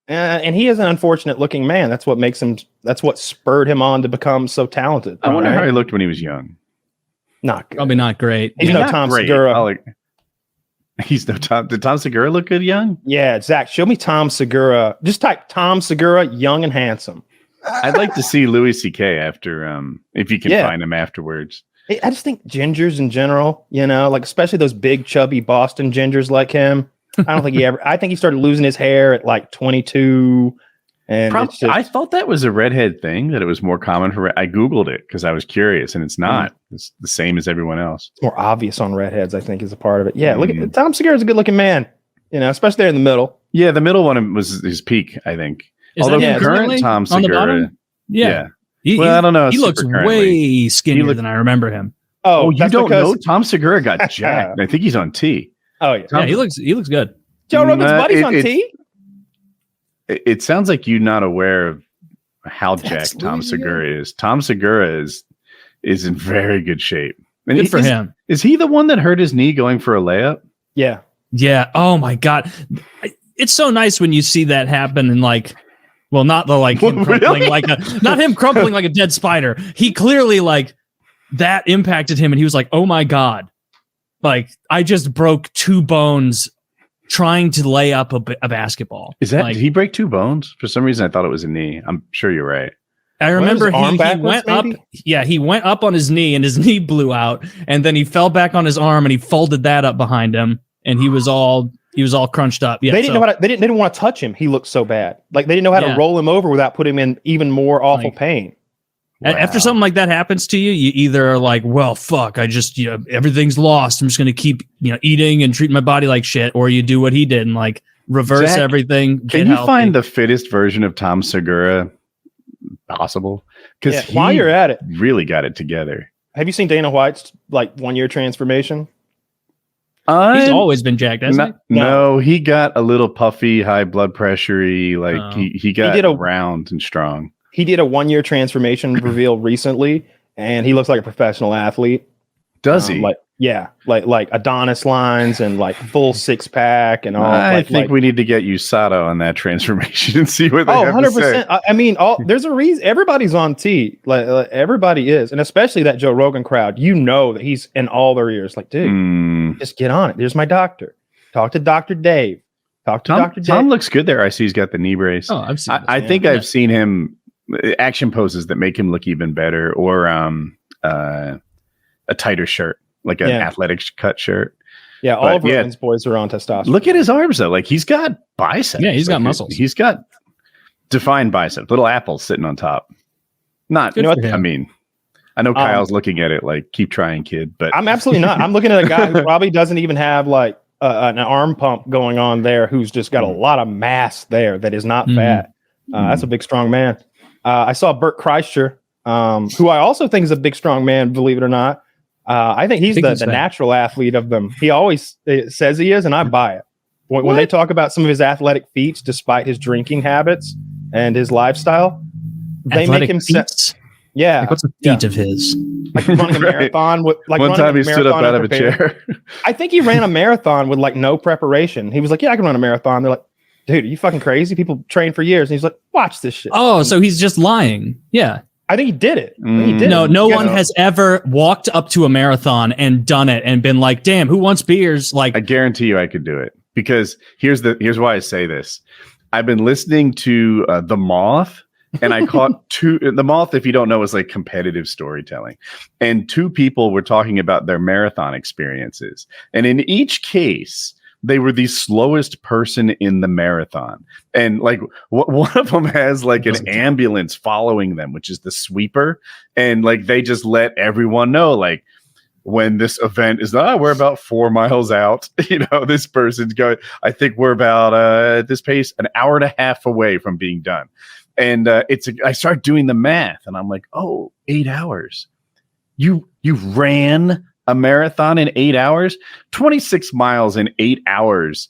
And he is an unfortunate looking man. That's what makes him. That's what spurred him on to become so talented. I wonder how he looked when he was young. Not good. Probably not great. He's no Tom Segura. He's no Tom. Did Tom Segura look good young? Yeah, Zach, show me Tom Segura. Just type Tom Segura, young and handsome. I'd like to see Louis C.K. after, if you can find him afterwards. I just think gingers in general, like especially those big chubby Boston gingers like him. I don't think I think he started losing his hair at like 22. And I thought that was a redhead thing, that it was more common for. I Googled it because I was curious, and it's not. It's the same as everyone else. It's more obvious on redheads, I think, is a part of it. Yeah, look at Tom Segura's a good looking man, especially there in the middle. Yeah, the middle one was his peak, I think. Although current Tom Segura, yeah. I don't know. He looks way skinnier than I remember him. Oh, you don't know? Tom Segura got jacked. I think he's on T. Oh yeah, he looks good. Joe Rogan's buddy's on T. It sounds like you're not aware of how jacked Tom Segura is. Tom Segura is in very good shape. And good for him. Is he the one that hurt his knee going for a layup? Yeah. Yeah. Oh my God. It's so nice when you see that happen and not the him crumpling not him crumpling like a dead spider. He clearly that impacted him and he was like, oh my God. I just broke 2 bones trying to lay up a basketball. Is that did he break 2 bones? For some reason I thought it was a knee. I'm sure you're right. I remember he went up. Yeah, he went up on his knee and his knee blew out, and then he fell back on his arm and he folded that up behind him, and he was all crunched up. Yeah, they didn't know how to, they didn't want to touch him. He looked so bad. They didn't know how to roll him over without putting him in even more awful pain. Wow. After something like that happens to you, you either are like, well, fuck, I just, everything's lost. I'm just going to keep, eating and treating my body like shit. Or you do what he did and reverse Zach, everything. Can you find the fittest version of Tom Segura possible? Because while you're at it, really got it together. Have you seen Dana White's 1 year transformation? He's always been jacked, hasn't he? No, he got a little puffy, high blood pressure-y. He got round and strong. He did a 1 year transformation reveal recently, and he looks like a professional athlete. Does he? Like Adonis lines and full 6-pack and all. I think we need to get USADA on that transformation and see what they have 100%. To say. I mean, there's a reason everybody's on T. Everybody is, and especially that Joe Rogan crowd. That he's in all their ears. Dude, just get on it. There's my doctor. Talk to Dr. Dave. Talk to Dr. Dave. Tom looks good there. I see he's got the knee brace. Oh, I've seen. I think I've seen him. Action poses that make him look even better, or a tighter shirt, like an athletic cut shirt. Yeah, all of Rogan's boys are on testosterone. Look at his arms though; he's got biceps. Yeah, he's got muscles. He's got defined biceps, little apples sitting on top. Not, I mean, I know Kyle's looking at it keep trying, kid. But I'm absolutely not. I'm looking at a guy who probably doesn't even have an arm pump going on there, who's just got a lot of mass there that is not fat. That's a big, strong man. I saw Bert Kreischer, who I also think is a big, strong man, believe it or not. I think he's the natural athlete of them. He always says he is, and I buy it. When they talk about some of his athletic feats, despite his drinking habits and his lifestyle, they make him Yeah. What's a feat of his? Running a marathon. One time he stood up out of a chair. I think he ran a marathon with no preparation. He was like, yeah, I can run a marathon. They're like, dude, are you fucking crazy? People train for years. And he's like, watch this shit. Oh, so he's just lying. Yeah. I think he did it. No one has ever walked up to a marathon and done it and been like, damn, who wants beers? I guarantee you I could do it. Because here's why I say this. I've been listening to The Moth, and I caught The Moth, if you don't know, is competitive storytelling. And 2 people were talking about their marathon experiences. And in each case, they were the slowest person in the marathon. And one of them has an ambulance following them, which is the sweeper. And they just let everyone know, when this event is we're about 4 miles out, this person's going, I think we're about at this pace, an hour and a half away from being done. And I start doing the math and I'm like, 8 hours. You ran a marathon in 8 hours, 26 miles in 8 hours.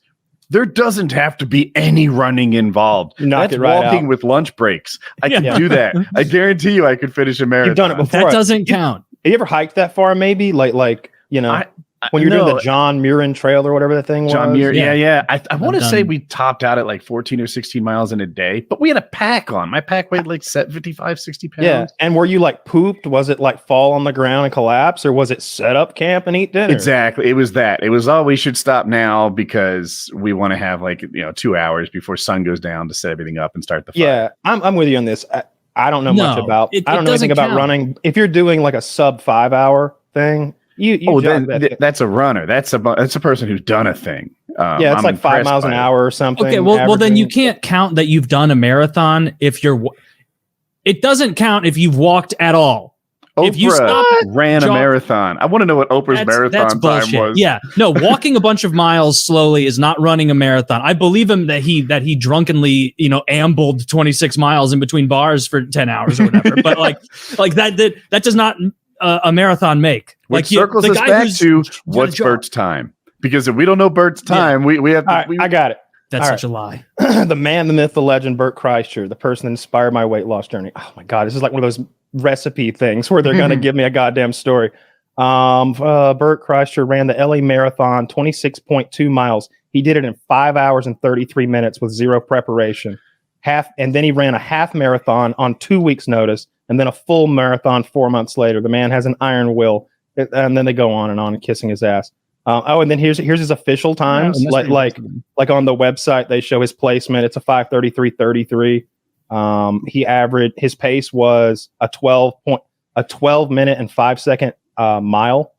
There doesn't have to be any running involved. That's walking with lunch breaks. I can do that. I guarantee you I could finish a marathon. You've done it before. That doesn't count. Have you ever hiked that far? Maybe I when you're doing the John Murin Trail or whatever that thing was. John Muir, yeah. I want to say we topped out at like 14 or 16 miles in a day, but we had a pack on. My pack weighed like 55, 60 pounds. Yeah, and were you like pooped? Was it like fall on the ground and collapse, or was it set up camp and eat dinner? Exactly. It was that. It was, we should stop now because we want to have 2 hours before sun goes down to set everything up and start the fire. Yeah, I'm with you on this. I don't know much about. I don't know anything about running. If you're doing like a sub 5 hour thing, that's a runner. That's a person who's done a thing. Yeah, it's like 5 miles an hour or something. Okay, well then you can't count that you've done a marathon if you're. It doesn't count if you've walked at all. Oprah if you ran a marathon. I want to know what Oprah's marathon time was. Yeah, no, walking a bunch of miles slowly is not running a marathon. I believe him that he drunkenly, ambled 26 miles in between bars for 10 hours or whatever. But like that does not a marathon make. Which circles us back to what's Bert's time? Because if we don't know Bert's time, we have to. I got it. That's such a lie. The man, the myth, the legend, Bert Kreischer, the person that inspired my weight loss journey. Oh my God, this is like one of those recipe things where they're going to give me a goddamn story. Bert Kreischer ran the LA Marathon, 26.2 miles. He did it in 5 hours and 33 minutes with zero preparation. And then he ran a half marathon on 2 weeks' notice, and then a full marathon 4 months later. The man has an iron will, and then they go on and kissing his ass. And then here's his official times. Like on the website, they show his placement. It's a 5:33:33. His pace was a 12 minute and 5 second mile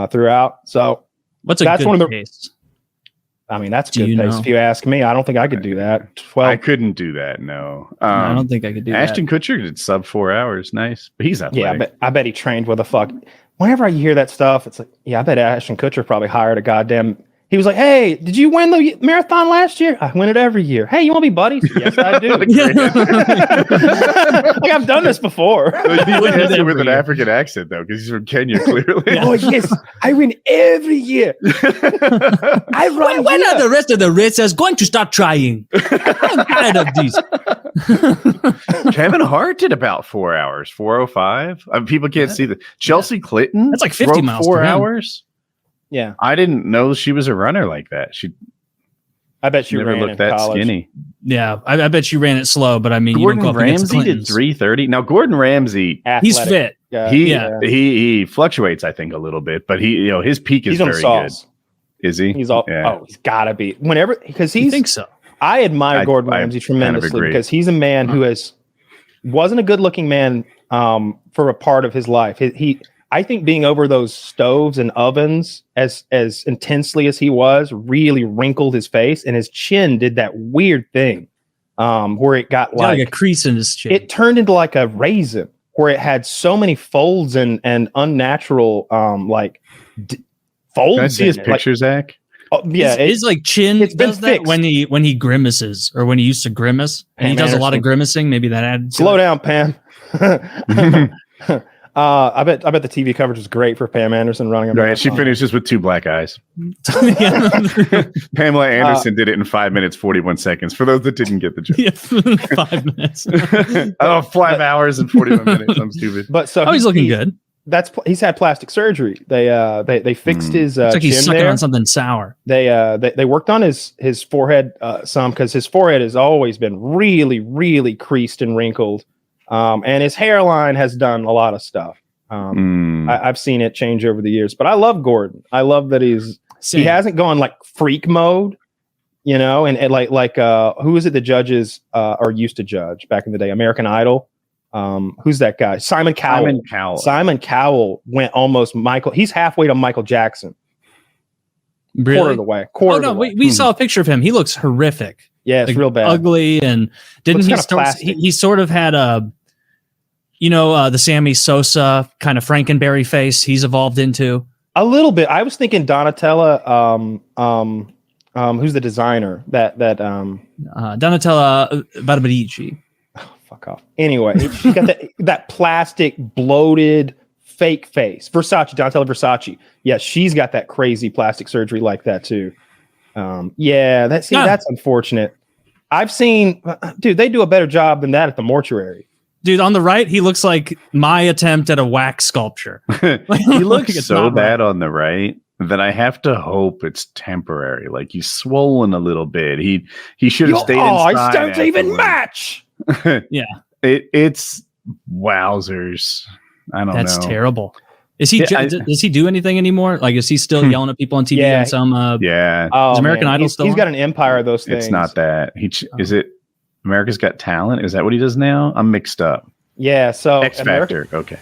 throughout. So that's good one of the pace. I mean, that's good pace. If you ask me, I don't think I could do that. 12. I couldn't do that. No, I don't think I could do Ashton Kutcher did sub 4 hours. Nice, but he's athletic. Yeah, I bet he trained with a fuck. Whenever I hear that stuff, it's like, yeah, I bet Ashton Kutcher probably hired a goddamn. He was like, "Hey, did you win the marathon last year? I win it every year. Hey, you want to be buddies?" Yes, I do. Like I've done this before. He with an African accent though, because he's from Kenya, clearly. Yeah. Oh yes, I win every year. I run. When are the rest of the racers going to start trying? I'm tired of these. Kevin Hart did about 4 hours, 4:05. People can't see the Chelsea Clinton. That's like 50 miles. 4 hours. Yeah, I didn't know she was a runner like that. I bet she never looked that college. skinny. Yeah, I bet she ran it slow, but I mean, Gordon Ramsay did 3:30. Now Gordon Ramsay, he's fit. He fluctuates, I think, a little bit, but his peak is very good. Is he? He's all. Yeah. Oh, he's got to be whenever because he's. I think so. I admire Gordon Ramsay tremendously because he's a man who wasn't a good-looking man for a part of his life. I think being over those stoves and ovens as intensely as he was really wrinkled his face, and his chin did that weird thing where it got like a crease in his chin. It turned into like a raisin where it had so many folds and unnatural folds. Can I see his picture, Zach? Oh, yeah, his like chin it's been does that fixed. when he grimaces or when he used to grimace, and he does a lot of grimacing. Maybe that adds. Slow down, Pam. I bet the TV coverage was great for Pam Anderson running. Right, she finishes with 2 black eyes. Pamela Anderson did it in 5 minutes 41 seconds. For those that didn't get the joke, 5 minutes. 5 hours and 41 minutes. I'm stupid. But so he's looking good. He's had plastic surgery. They fixed his it's like he's chin sucking there. on something sour. They worked on his forehead some because his forehead has always been really, really creased and wrinkled. And his hairline has done a lot of stuff. I've seen it change over the years, but I love Gordon. I love that he hasn't gone like freak mode, and like who is it the judges or used to judge back in the day? American Idol. Who's that guy? Simon Cowell. Simon Cowell went almost Michael. He's halfway to Michael Jackson. Really? Quarter of the way. We saw a picture of him. He looks horrific. Yeah, it's real bad. Ugly, and didn't he sort of had a the Sammy Sosa kind of Frankenberry face he's evolved into? A little bit. I was thinking Donatella, who's the designer? Donatella Barbaricci. Oh, fuck off. Anyway, she's got that plastic, bloated, fake face. Donatella Versace. Yeah, she's got that crazy plastic surgery like that too. That's unfortunate. I've seen, dude, they do a better job than that at the mortuary. Dude, on the right, he looks like my attempt at a wax sculpture. He looks so bad on the right that I have to hope it's temporary. Like he's swollen a little bit. He should have stayed inside. Don't even match. Yeah. It's wowzers. I don't know. That's terrible. Is he? Does he do anything anymore? Like, is he still yelling at people on TV? Yeah. On some? Yeah. Oh, American Idol still? He's got an empire of those things. It's not that. Is it America's Got Talent? Is that what he does now? I'm mixed up. Yeah. So X Factor. Okay.